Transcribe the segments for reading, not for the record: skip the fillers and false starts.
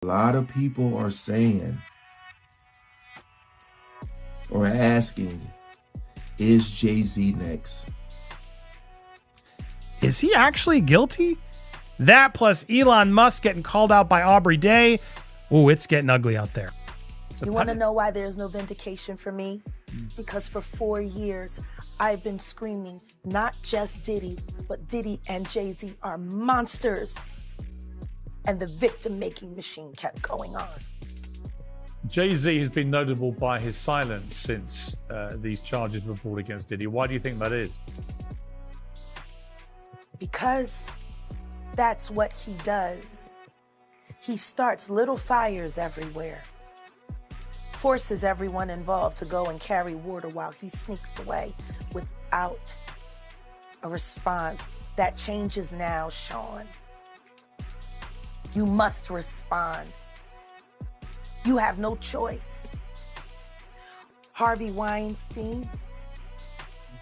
A lot of people are saying or asking, is Jay-Z next? Is he actually guilty? That plus Elon Musk getting called out by Aubrey Day. Oh, it's getting ugly out there. You want to know why there's no vindication for me? Because for 4 years, I've been screaming, not just Diddy, but Diddy and Jay-Z are monsters. And the victim-making machine kept going on. Jay-Z has been notable by his silence since these charges were brought against Diddy. Why do you think that is? Because that's what he does. He starts little fires everywhere, forces everyone involved to go and carry water while he sneaks away without a response. That changes now, Sean. You must respond. You have no choice. Harvey Weinstein,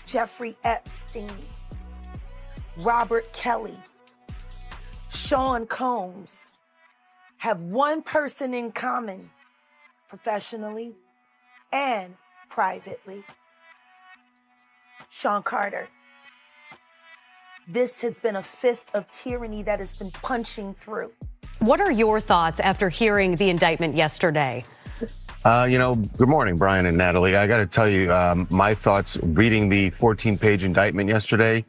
Jeffrey Epstein, Robert Kelly, Sean Combs have one person in common, professionally and privately. Sean Carter. This has been a fist of tyranny that has been punching through. What are your thoughts after hearing the indictment yesterday? Good morning, Brian and Natalie. I got to tell you, my thoughts reading the 14-page indictment yesterday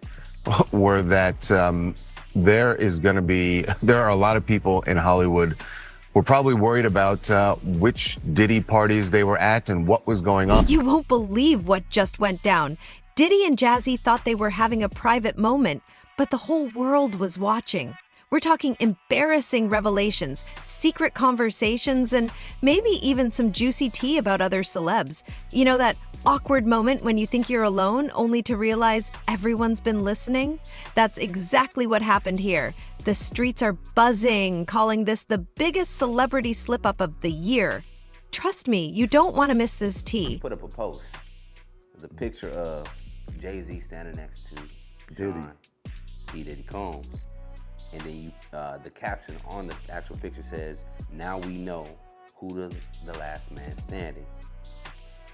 were that there are a lot of people in Hollywood who are probably worried about which Diddy parties they were at and what was going on. You won't believe what just went down. Diddy and Jazzy thought they were having a private moment, but the whole world was watching. We're talking embarrassing revelations, secret conversations, and maybe even some juicy tea about other celebs. You know that awkward moment when you think you're alone, only to realize everyone's been listening? That's exactly what happened here. The streets are buzzing, calling this the biggest celebrity slip-up of the year. Trust me, you don't want to miss this tea. Put up a post. There's a picture of Jay-Z standing next to Sean Diddy Combs. And then the caption on the actual picture says, "Now we know who the last man standing."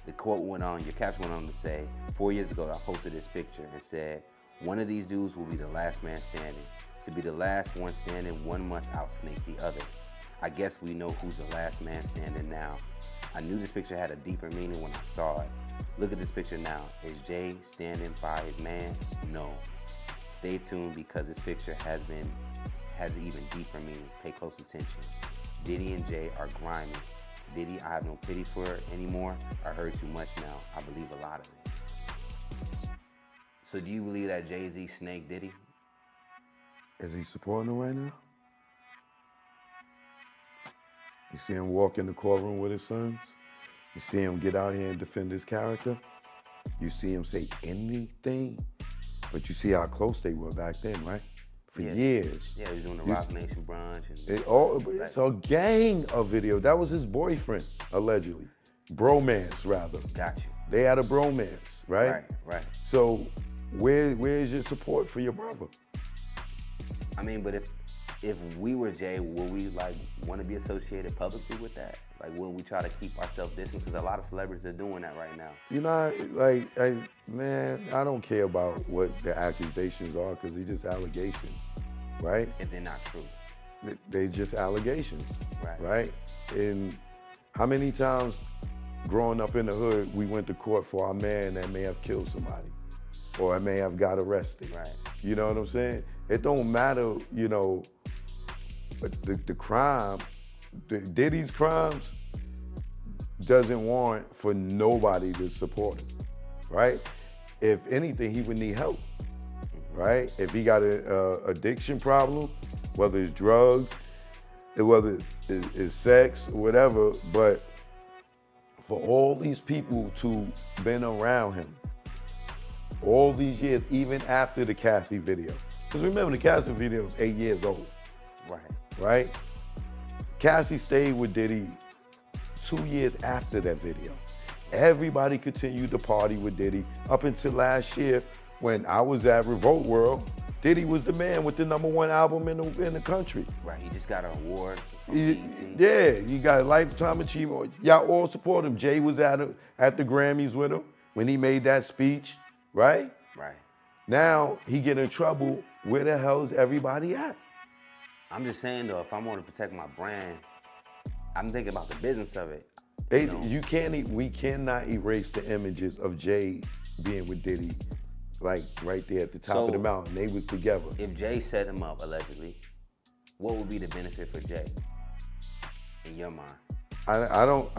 The quote went on, your caption went on to say, 4 years ago I posted this picture and said, "One of these dudes will be the last man standing. To be the last one standing, one must outsnake the other. I guess we know who's the last man standing now." I knew this picture had a deeper meaning when I saw it. Look at this picture now. Is Jay standing by his man? No. Stay tuned because this picture has an even deeper meaning. Pay close attention. Diddy and Jay are grimy. Diddy, I have no pity for her anymore. I heard too much now. I believe a lot of it. So do you believe that Jay-Z snaked Diddy? Is he supporting him right now? You see him walk in the courtroom with his sons? You see him get out here and defend his character? You see him say anything? But you see how close they were back then, right? For years. Yeah, he was doing the Rock Nation brunch. It's a gang of video. That was his boyfriend, allegedly. Bromance, rather. Got you. They had a bromance, right? Right. So where's your support for your brother? I mean, but if we were Jay, would we want to be associated publicly with that? Would we try to keep ourselves distant? Because a lot of celebrities are doing that right now. You know, man, I don't care about what the accusations are because they're just allegations, right? If they're not true. They just allegations, right? And how many times growing up in the hood, we went to court for our man that may have killed somebody or may have got arrested. Right. You know what I'm saying? It don't matter, the crime, Diddy's crimes doesn't warrant for nobody to support him, right? If anything, he would need help, right? If he got an addiction problem, whether it's drugs, whether it's sex, whatever, but for all these people to been around him all these years, even after the Cassie video. Because remember, the Cassie video was 8 years old. Right? Cassie stayed with Diddy 2 years after that video. Everybody continued to party with Diddy up until last year when I was at Revolt World. Diddy was the man with the #1 album in the country. Right, he just got an award from BET. Yeah, he got a Lifetime Achievement. Y'all all support him. Jay was at the Grammys with him when he made that speech, right? Right. Now he get in trouble. Where the hell is everybody at? I'm just saying though, if I want to protect my brand, I'm thinking about the business of it. We cannot erase the images of Jay being with Diddy, like right there at the top of the mountain. They was together. If Jay set him up allegedly, what would be the benefit for Jay in your mind? I don't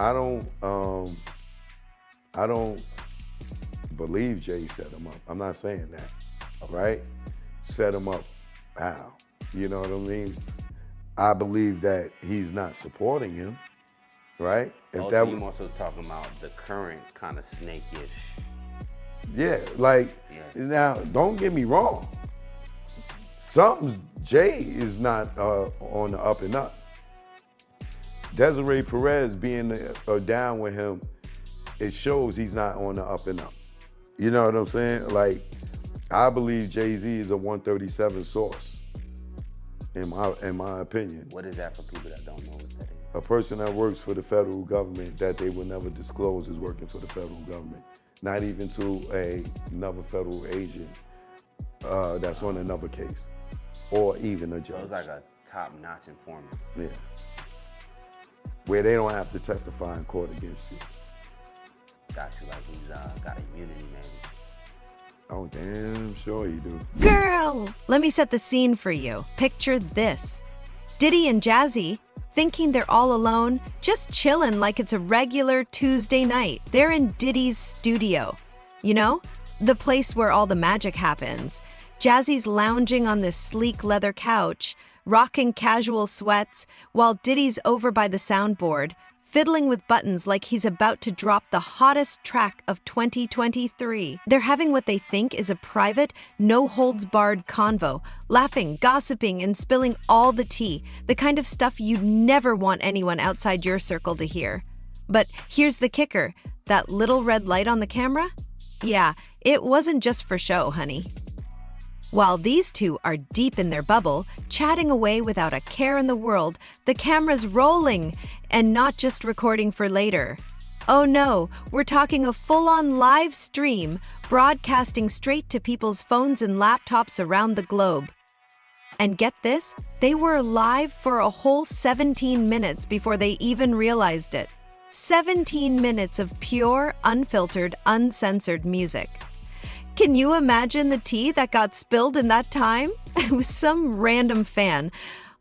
believe Jay set him up. I'm not saying that, right? Set him up how? You know what I mean? I believe that he's not supporting him, right? So you're also talking about the current kind of snake-ish. Yeah, now don't get me wrong. Jay is not on the up and up. Desiree Perez being down with him, it shows he's not on the up and up. You know what I'm saying? Like, I believe Jay-Z is a 137 source, in my opinion. What is that for people that don't know what that is? A person that works for the federal government that they will never disclose is working for the federal government. Not even to another federal agent that's on another case, or even a judge. So it's like a top-notch informant. Yeah. Where they don't have to testify in court against you. Got you, like he's got immunity, maybe. Oh, damn sure you do. Girl, let me set the scene for you. Picture this. Diddy and Jazzy, thinking they're all alone, just chilling like it's a regular Tuesday night. They're in Diddy's studio. You know, the place where all the magic happens. Jazzy's lounging on this sleek leather couch, rocking casual sweats, while Diddy's over by the soundboard, fiddling with buttons like he's about to drop the hottest track of 2023. They're having what they think is a private, no-holds-barred convo, laughing, gossiping, and spilling all the tea, the kind of stuff you'd never want anyone outside your circle to hear. But here's the kicker. That little red light on the camera? Yeah, it wasn't just for show, honey. While these two are deep in their bubble, chatting away without a care in the world, the camera's rolling, and not just recording for later. Oh no, we're talking a full-on live stream, broadcasting straight to people's phones and laptops around the globe. And get this, they were live for a whole 17 minutes before they even realized it. 17 minutes of pure, unfiltered, uncensored music. Can you imagine the tea that got spilled in that time? It was some random fan,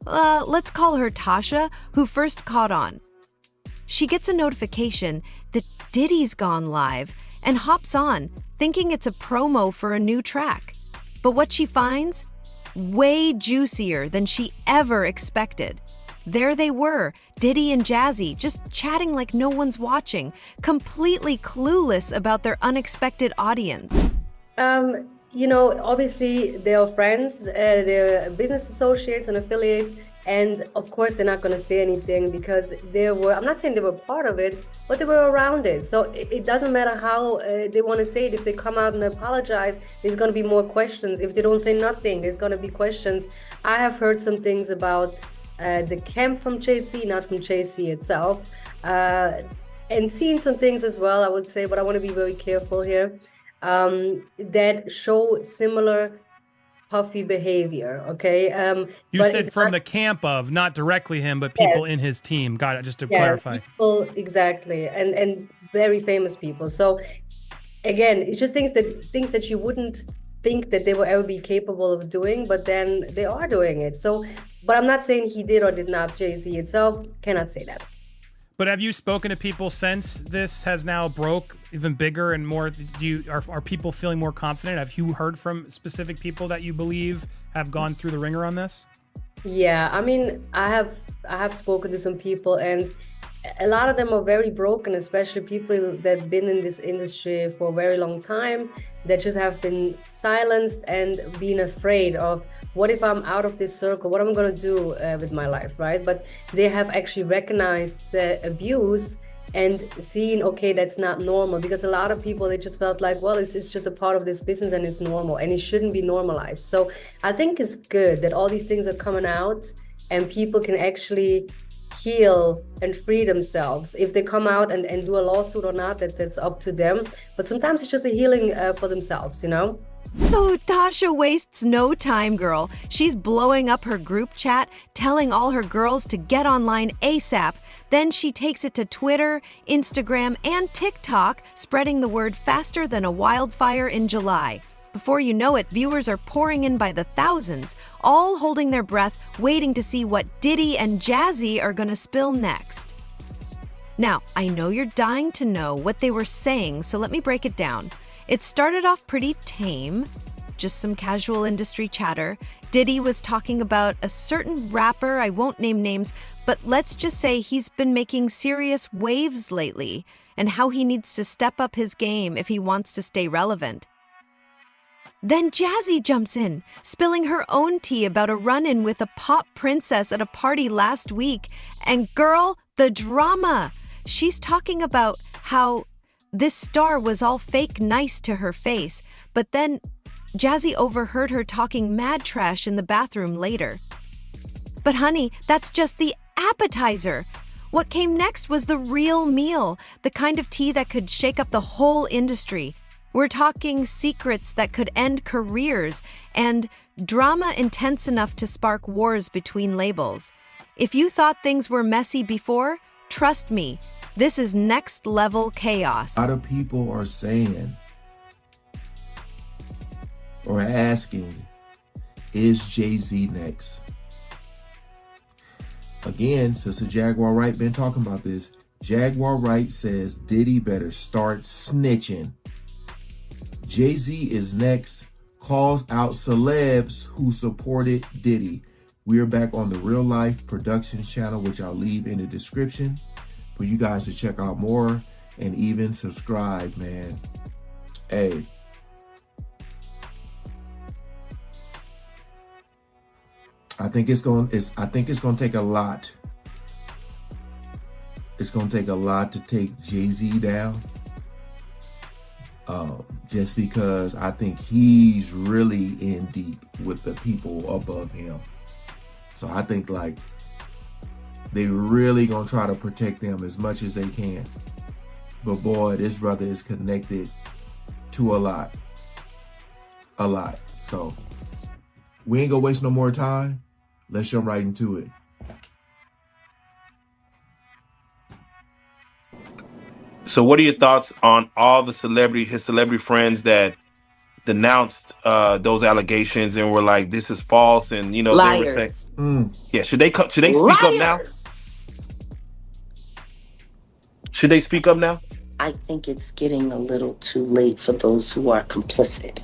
let's call her Tasha, who first caught on. She gets a notification that Diddy's gone live and hops on, thinking it's a promo for a new track. But what she finds? Way juicier than she ever expected. There they were, Diddy and Jazzy, just chatting like no one's watching, completely clueless about their unexpected audience. You know, obviously they are friends, they're business associates and affiliates, and of course they're not going to say anything because I'm not saying they were part of it, but they were around it. So it doesn't matter how they want to say it. If they come out and apologize, there's going to be more questions. If they don't say nothing, there's going to be questions. I have heard some things about the camp from Jay-Z, not from Jay-Z itself, and seen some things as well, I would say, but I want to be very careful here. That show similar puffy behavior, okay? You said from the camp of, not directly him, but people in his team. Got it, just to clarify. People, exactly, and very famous people. So again, it's just things that you wouldn't think that they will ever be capable of doing, but then they are doing it. So, but I'm not saying he did or did not. Jay-Z itself cannot say that. But have you spoken to people since this has now broke even bigger and more? Are people feeling more confident? Have you heard from specific people that you believe have gone through the ringer on this? Yeah, I mean, I have spoken to some people, and a lot of them are very broken, especially people that been in this industry for a very long time, that just have been silenced and been afraid of, what if I'm out of this circle? What am I going to do with my life, right? But they have actually recognized the abuse and seeing, okay, that's not normal, because a lot of people, they just felt like, well, it's just a part of this business and it's normal and it shouldn't be normalized. So I think it's good that all these things are coming out and people can actually heal and free themselves. If they come out and do a lawsuit or not, that's up to them. But sometimes it's just a healing for themselves, you know? Oh, Tasha wastes no time, girl. She's blowing up her group chat, telling all her girls to get online ASAP. Then she takes it to Twitter, Instagram, and TikTok, spreading the word faster than a wildfire in July. Before you know it, viewers are pouring in by the thousands, all holding their breath, waiting to see what Diddy and Jazzy are gonna spill next. Now, I know you're dying to know what they were saying, so let me break it down. It started off pretty tame, just some casual industry chatter. Diddy was talking about a certain rapper, I won't name names, but let's just say he's been making serious waves lately, and how he needs to step up his game if he wants to stay relevant. Then Jazzy jumps in, spilling her own tea about a run-in with a pop princess at a party last week. And girl, the drama! She's talking about how this star was all fake nice to her face, but then Jazzy overheard her talking mad trash in the bathroom later. But honey, that's just the appetizer. What came next was the real meal, the kind of tea that could shake up the whole industry. We're talking secrets that could end careers and drama intense enough to spark wars between labels. If you thought things were messy before, trust me, this is next level chaos. A lot of people are saying or asking, is Jay-Z next? Again, Sister Jaguar Wright been talking about this. Jaguar Wright says Diddy better start snitching. Jay-Z is next, calls out celebs who supported Diddy. We are back on the Real Life Productions channel, which I'll leave in the description for you guys to check out more and even subscribe, man. Hey. I think it's going to take a lot. It's going to take a lot to take Jay-Z down. Just because I think he's really in deep with the people above him. So I think like they really gonna try to protect them as much as they can. But boy, this brother is connected to a lot. A lot. So we ain't gonna waste no more time. Let's jump right into it. So what are your thoughts on all the his celebrity friends that denounced those allegations and were like, this is false, and they were saying, yeah, should they speak up now? Should they speak up now? I think it's getting a little too late for those who are complicit.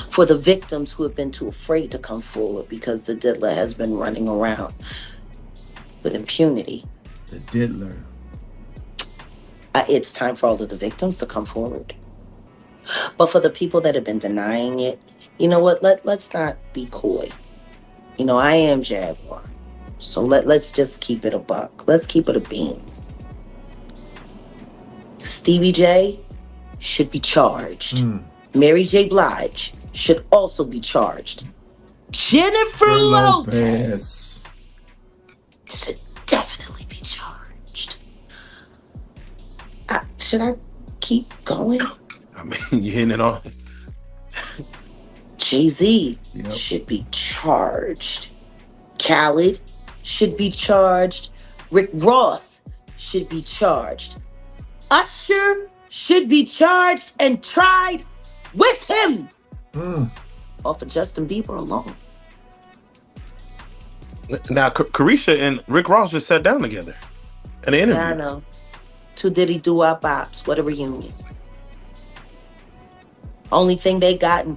For the victims who have been too afraid to come forward because the diddler has been running around with impunity. The diddler. It's time for all of the victims to come forward. But for the people that have been denying it, you know what? Let's not be coy. I am Jaguar. So let's just keep it a buck. Let's keep it a bean. Stevie J should be charged. Mary J. Blige should also be charged. Jennifer Lopez should definitely be charged. Should I keep going? I mean, you're hitting it on. Jay-Z should be charged. Khaled should be charged. Rick Ross should be charged. Usher should be charged and tried with him. Off of Justin Bieber alone. Now, Carisha and Rick Ross just sat down together in an interview. Yeah, I know. Two Diddy doo-wop bops. What a reunion. Only thing they got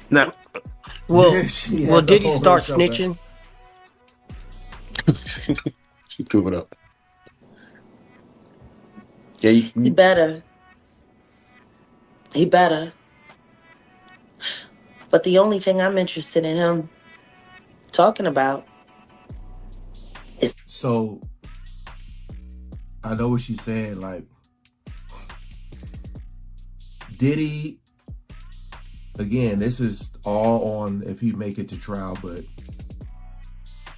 now, will Diddy start snitching? She threw it up. Yeah, he better. He better. But the only thing I'm interested in him talking about So I know what she's saying. Like, Diddy, again, this is all on if he make it to trial, but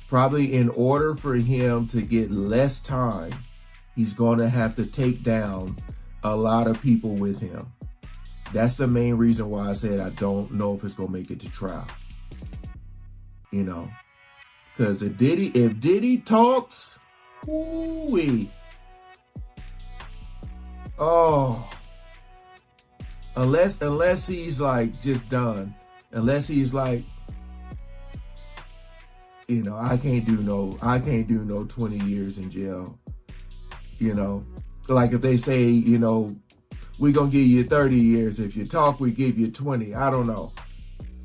probably in order for him to get less time, he's going to have to take down a lot of people with him. That's the main reason why I said I don't know if it's going to make it to trial. You know, because if Diddy talks, ooh-wee. Oh, unless he's like just done, unless he's like, you know, I can't do no 20 years in jail. You know, like if they say, you know, we're gonna give you 30 years. If you talk, we give you 20. I don't know.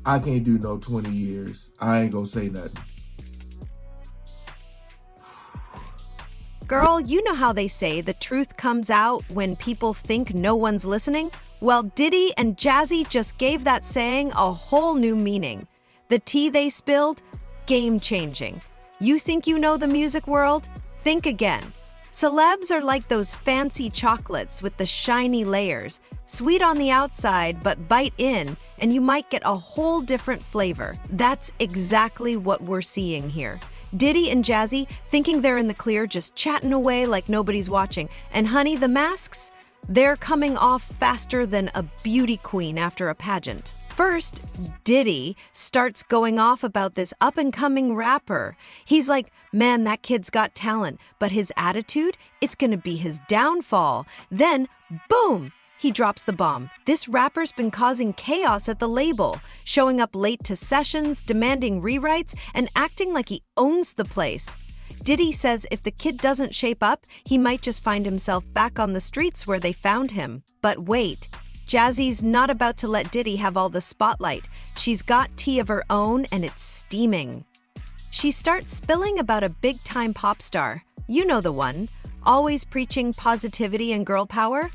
I can't do no 20 years. I ain't gonna say nothing. Girl, you know how they say the truth comes out when people think no one's listening? Well, Diddy and Jazzy just gave that saying a whole new meaning. The tea they spilled? Game-changing. You think you know the music world? Think again. Celebs are like those fancy chocolates with the shiny layers. Sweet on the outside, but bite in, and you might get a whole different flavor. That's exactly what we're seeing here. Diddy and Jazzy thinking they're in the clear, just chatting away like nobody's watching. And honey, the masks? They're coming off faster than a beauty queen after a pageant. First, Diddy starts going off about this up-and-coming rapper. He's like, man, that kid's got talent, but his attitude, it's gonna be his downfall. Then, boom! He drops the bomb. This rapper's been causing chaos at the label, showing up late to sessions, demanding rewrites, and acting like he owns the place. Diddy says if the kid doesn't shape up, he might just find himself back on the streets where they found him. But wait, Jazzy's not about to let Diddy have all the spotlight. She's got tea of her own, and it's steaming. She starts spilling about a big-time pop star. You know the one, always preaching positivity and girl power.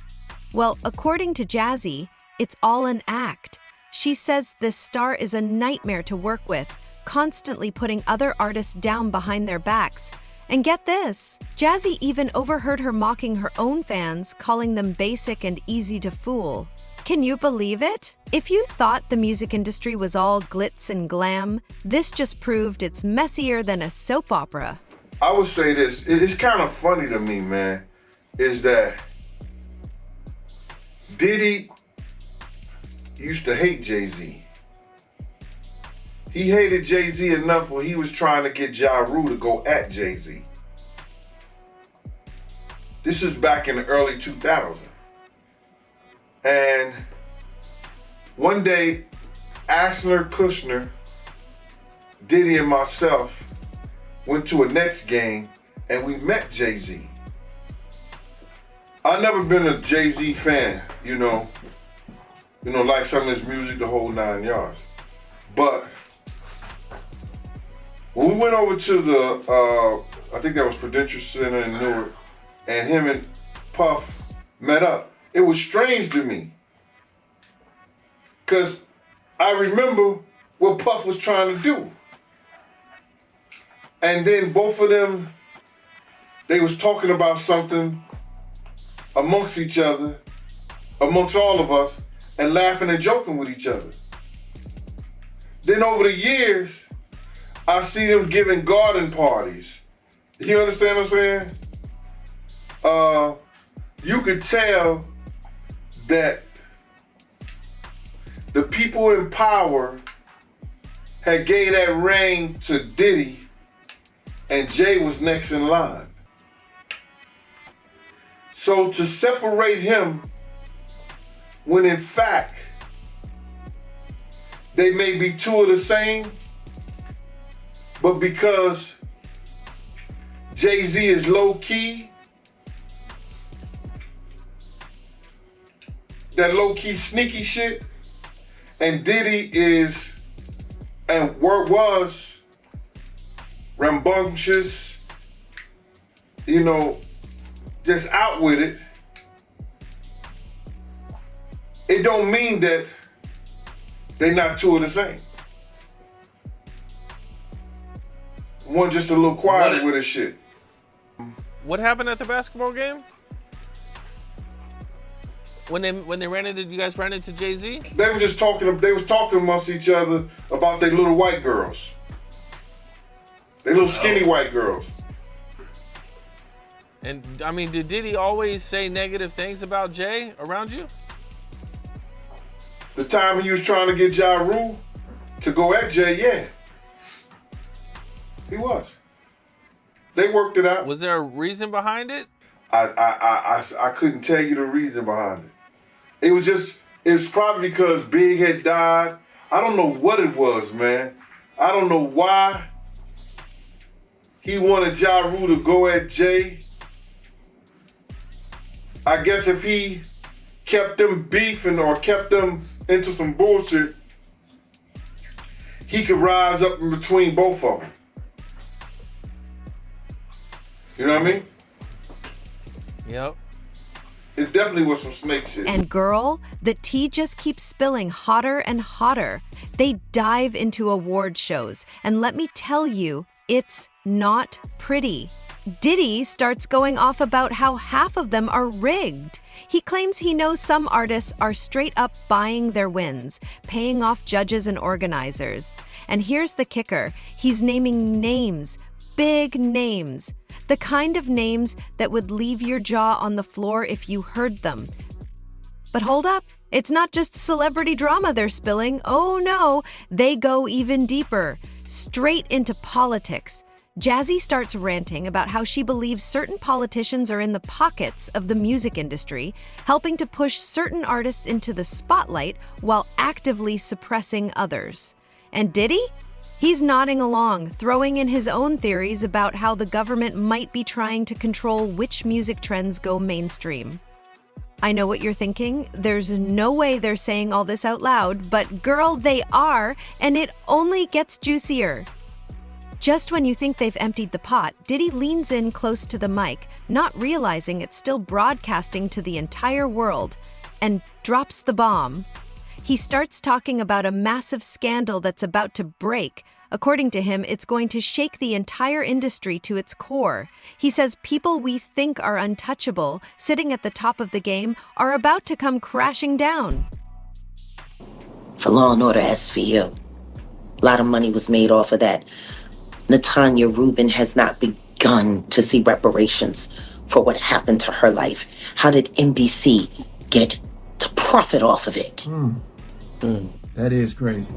Well, according to Jazzy, it's all an act. She says this star is a nightmare to work with, constantly putting other artists down behind their backs. And get this, Jazzy even overheard her mocking her own fans, calling them basic and easy to fool. Can you believe it? If you thought the music industry was all glitz and glam, this just proved it's messier than a soap opera. I would say this, it's kind of funny to me, man, is that Diddy used to hate Jay-Z. He hated Jay-Z enough where he was trying to get Ja Rule to go at Jay-Z. This is back in the early 2000s. And one day, Asner, Kushner, Diddy and myself went to a Nets game and we met Jay-Z. I've never been a Jay-Z fan, you know, like some of his music, the whole 9 yards. But when we went over to the, I think that was Prudential Center in Newark, and him and Puff met up, it was strange to me. Because I remember what Puff was trying to do. And then both of them, they was talking about something amongst each other, amongst all of us, and laughing and joking with each other. Then over the years, I see them giving garden parties. You understand what I'm saying? You could tell that the people in power had gave that reign to Diddy, and Jay was next in line. So to separate him, when in fact, they may be two of the same, but because Jay-Z is low-key, that low-key sneaky shit, and Diddy is, and was, rambunctious, you know, just out with it, it don't mean that they not two of the same. One just a little quieter with his shit. What happened at the basketball game? When they ran into, you guys ran into Jay-Z? They were just talking. They was talking amongst each other about their little white girls. They little skinny white girls. And I mean, did Diddy always say negative things about Jay around you? The time he was trying to get Ja Rule to go at Jay, yeah. He was. They worked it out. Was there a reason behind it? I couldn't tell you the reason behind it. It's probably because Big had died. I don't know what it was, man. I don't know why he wanted Ja Rule to go at Jay. I guess if he kept them beefing or kept them into some bullshit, he could rise up in between both of them. You know what I mean? Yep. It definitely was some snake shit. And girl, the tea just keeps spilling hotter and hotter. They dive into award shows, and let me tell you, it's not pretty. Diddy starts going off about how half of them are rigged. He claims he knows some artists are straight up buying their wins, paying off judges and organizers. And here's the kicker, he's naming names, big names. The kind of names that would leave your jaw on the floor if you heard them. But hold up, it's not just celebrity drama they're spilling. Oh no, they go even deeper, straight into politics. Jazzy starts ranting about how she believes certain politicians are in the pockets of the music industry, helping to push certain artists into the spotlight while actively suppressing others. And Diddy? He's nodding along, throwing in his own theories about how the government might be trying to control which music trends go mainstream. I know what you're thinking. There's no way they're saying all this out loud, but girl, they are, and it only gets juicier. Just when you think they've emptied the pot, Diddy leans in close to the mic, not realizing it's still broadcasting to the entire world, and drops the bomb. He starts talking about a massive scandal that's about to break. According to him, it's going to shake the entire industry to its core. He says people we think are untouchable, sitting at the top of the game, are about to come crashing down. For Law and Order SVU, a lot of money was made off of that. Natanya Rubin has not begun to see reparations for what happened to her life. How did NBC get to profit off of it? That is crazy.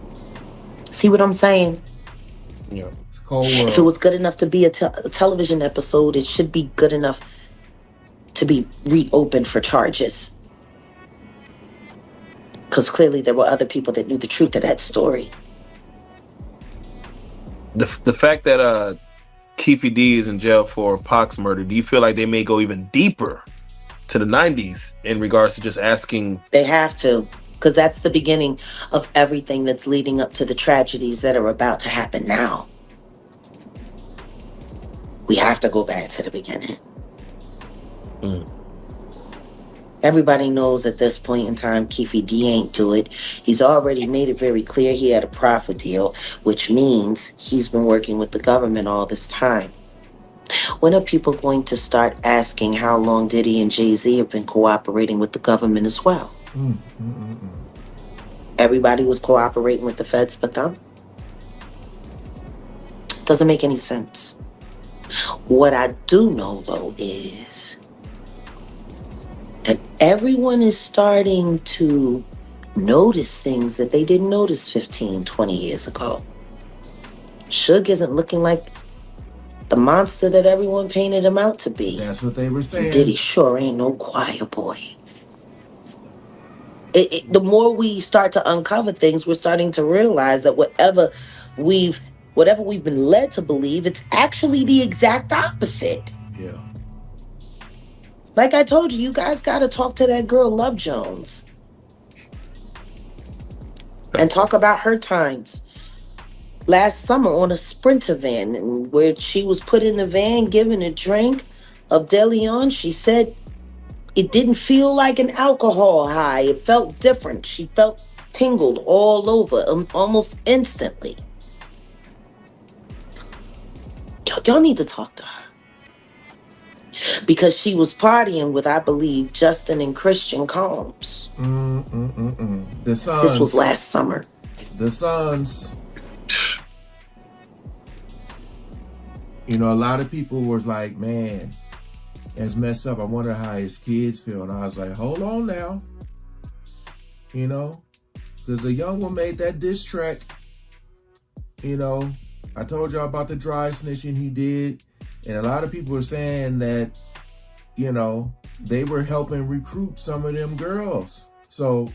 See what I'm saying? Yeah. It's a cold world. If it was good enough to be a television episode, it should be good enough to be reopened for charges. Because clearly there were other people that knew the truth of that story. The fact that Keefe D is in jail for Pac's murder, do you feel like they may go even deeper to the 90s in regards to just asking? They have to, because that's the beginning of everything that's leading up to the tragedies that are about to happen now. We have to go back to the beginning. Everybody knows at this point in time, Keefe D ain't do it. He's already made it very clear he had a profit deal, which means he's been working with the government all this time. When are people going to start asking how long Diddy and Jay-Z have been cooperating with the government as well? Everybody was cooperating with the feds but them? Doesn't make any sense. What I do know, though, is that everyone is starting to notice things that they didn't notice 15, 20 years ago. Suge isn't looking like the monster that everyone painted him out to be. That's what they were saying. Diddy sure ain't no choir boy. The more we start to uncover things, we're starting to realize that whatever we've been led to believe, it's actually the exact opposite. Yeah. Like I told you, you guys got to talk to that girl, Love Jones. And talk about her times. Last summer on a Sprinter van, and where she was put in the van given a drink of De Leon, she said it didn't feel like an alcohol high. It felt different. She felt tingled all over almost instantly. Y'all need to talk to her. Because she was partying with, I believe, Justin and Christian Combs. The Sons. This was last summer. The Sons. You know, a lot of people was like, man, it's messed up. I wonder how his kids feel. And I was like, hold on now. You know, because the young one made that diss track. You know, I told y'all about the dry snitching he did. And a lot of people were saying that, you know, they were helping recruit some of them girls. So,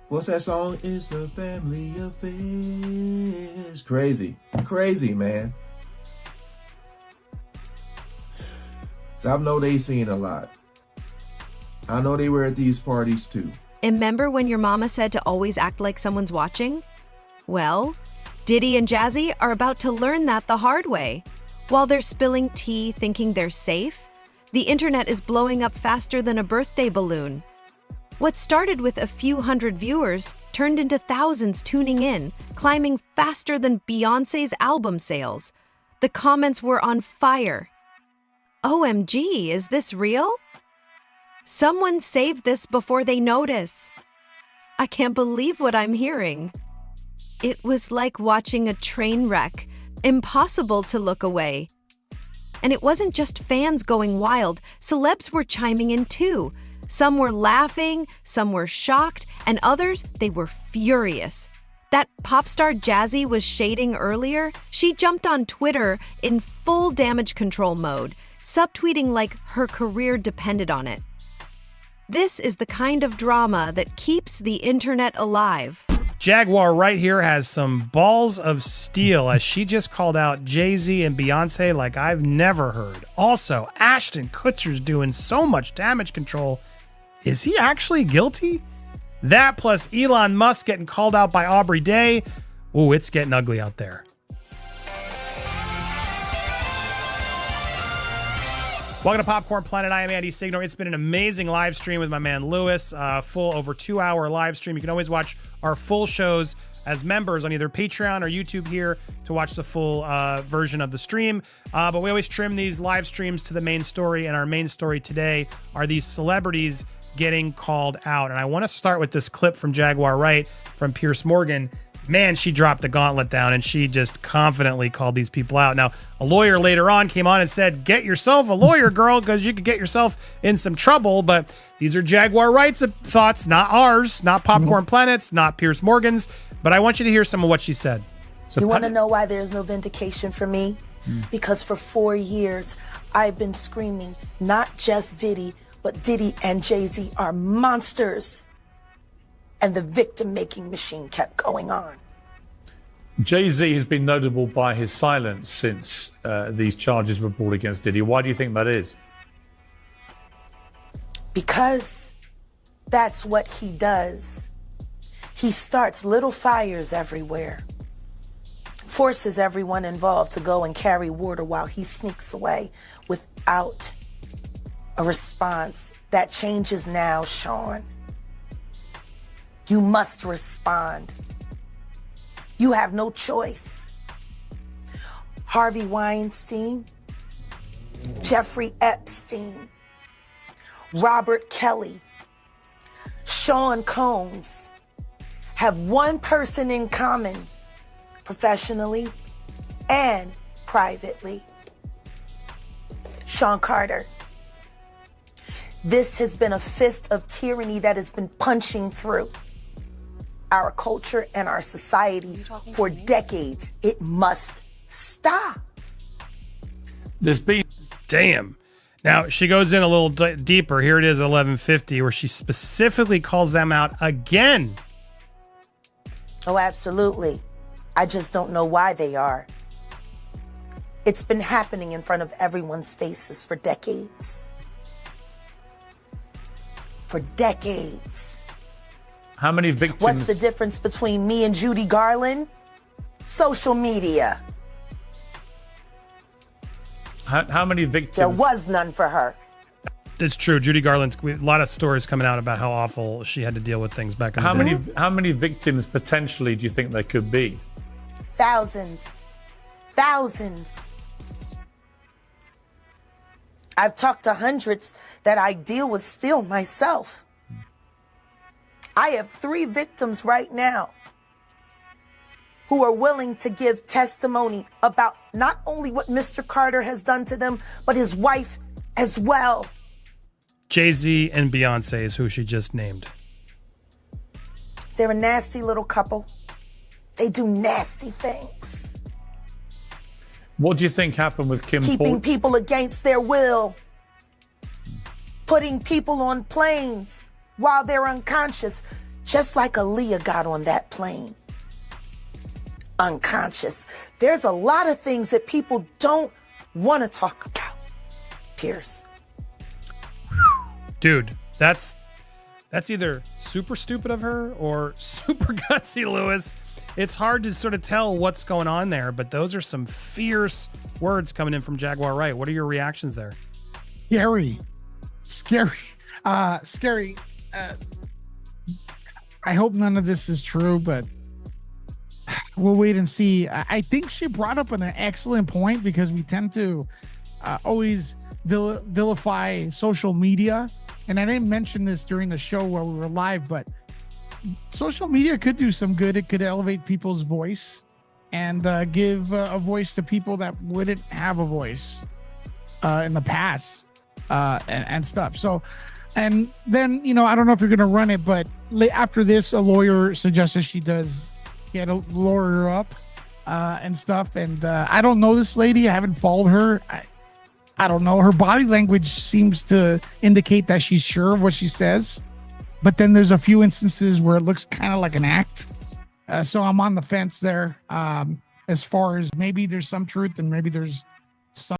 what's that song? It's a family affair. It's crazy. Crazy, man. So I know they seen a lot. I know they were at these parties too. Remember when your mama said to always act like someone's watching? Well, Diddy and Jazzy are about to learn that the hard way. While they're spilling tea thinking they're safe, the internet is blowing up faster than a birthday balloon. What started with a few hundred viewers turned into thousands tuning in, climbing faster than Beyoncé's album sales. The comments were on fire. OMG, is this real? Someone saved this before they notice. I can't believe what I'm hearing. It was like watching a train wreck, impossible to look away. And it wasn't just fans going wild, celebs were chiming in too. Some were laughing, some were shocked, and others, they were furious. That pop star Jazzy was shading earlier, she jumped on Twitter in full damage control mode, subtweeting like her career depended on it. This is the kind of drama that keeps the internet alive. Jaguar right here has some balls of steel as she just called out Jay-Z and Beyonce like I've never heard. Also, Ashton Kutcher's doing so much damage control. Is he actually guilty? That plus Elon Musk getting called out by Aubrey Day. Ooh, it's getting ugly out there. Welcome to Popcorn Planet. I am Andy Signor. It's been an amazing live stream with my man Lewis. Full over 2-hour live stream. You can always watch our full shows as members on either Patreon or YouTube here to watch the full version of the stream. But we always trim these live streams to the main story. And our main story today are these celebrities getting called out. And I want to start with this clip from Jaguar Wright from Piers Morgan. Man, she dropped the gauntlet down and she just confidently called these people out. Now, a lawyer later on came on and said, get yourself a lawyer, girl, because you could get yourself in some trouble. But these are Jaguar Wright's thoughts, not ours, not Popcorn Planet's, not Piers Morgan's. But I want you to hear some of what she said. So you want to know why there's no vindication for me? Because for 4 years, I've been screaming, not just Diddy, but Diddy and Jay-Z are monsters. And the victim-making machine kept going on. Jay-Z has been notable by his silence since these charges were brought against Diddy. Why do you think that is? Because that's what he does. He starts little fires everywhere, forces everyone involved to go and carry water while he sneaks away without a response. That changes now, Sean. You must respond. You have no choice. Harvey Weinstein, Jeffrey Epstein, Robert Kelly, Sean Combs have one person in common, professionally and privately. Sean Carter. This has been a fist of tyranny that has been punching through our culture and our society for decades. It must stop. There's been... Damn. Now, she goes in a little deeper. Here it is, 11:50, where she specifically calls them out again. Oh, absolutely. I just don't know why they are. It's been happening in front of everyone's faces for decades. For decades. How many victims? What's the difference between me and Judy Garland? Social media. How many victims? There was none for her. It's true. Judy Garland's a lot of stories coming out about how awful she had to deal with things back in the day. How many victims potentially do you think there could be? Thousands. Thousands. I've talked to hundreds that I deal with still myself. I have 3 victims right now who are willing to give testimony about not only what Mr. Carter has done to them, but his wife as well. Jay-Z and Beyonce is who she just named. They're a nasty little couple. They do nasty things. What do you think happened with Kim Keeping people against their will. Putting people on planes while they're unconscious, just like Aaliyah got on that plane. Unconscious. There's a lot of things that people don't want to talk about, Pierce. Dude, that's either super stupid of her or super gutsy, Lewis. It's hard to sort of tell what's going on there, but those are some fierce words coming in from Jaguar Wright. What are your reactions there? Scary. I hope none of this is true, but we'll wait and see. I think she brought up an excellent point, because we tend to always vilify social media. And I didn't mention this during the show where we were live, but social media could do some good. It could elevate people's voice and give a voice to people that wouldn't have a voice in the past and stuff. So, and then, I don't know if you're going to run it, but after this, a lawyer suggested she does get a lawyer up and stuff. And I don't know this lady. I haven't followed her. I don't know. Her body language seems to indicate that she's sure of what she says. But then there's a few instances where it looks kind of like an act. So I'm on the fence there as far as maybe there's some truth and maybe there's some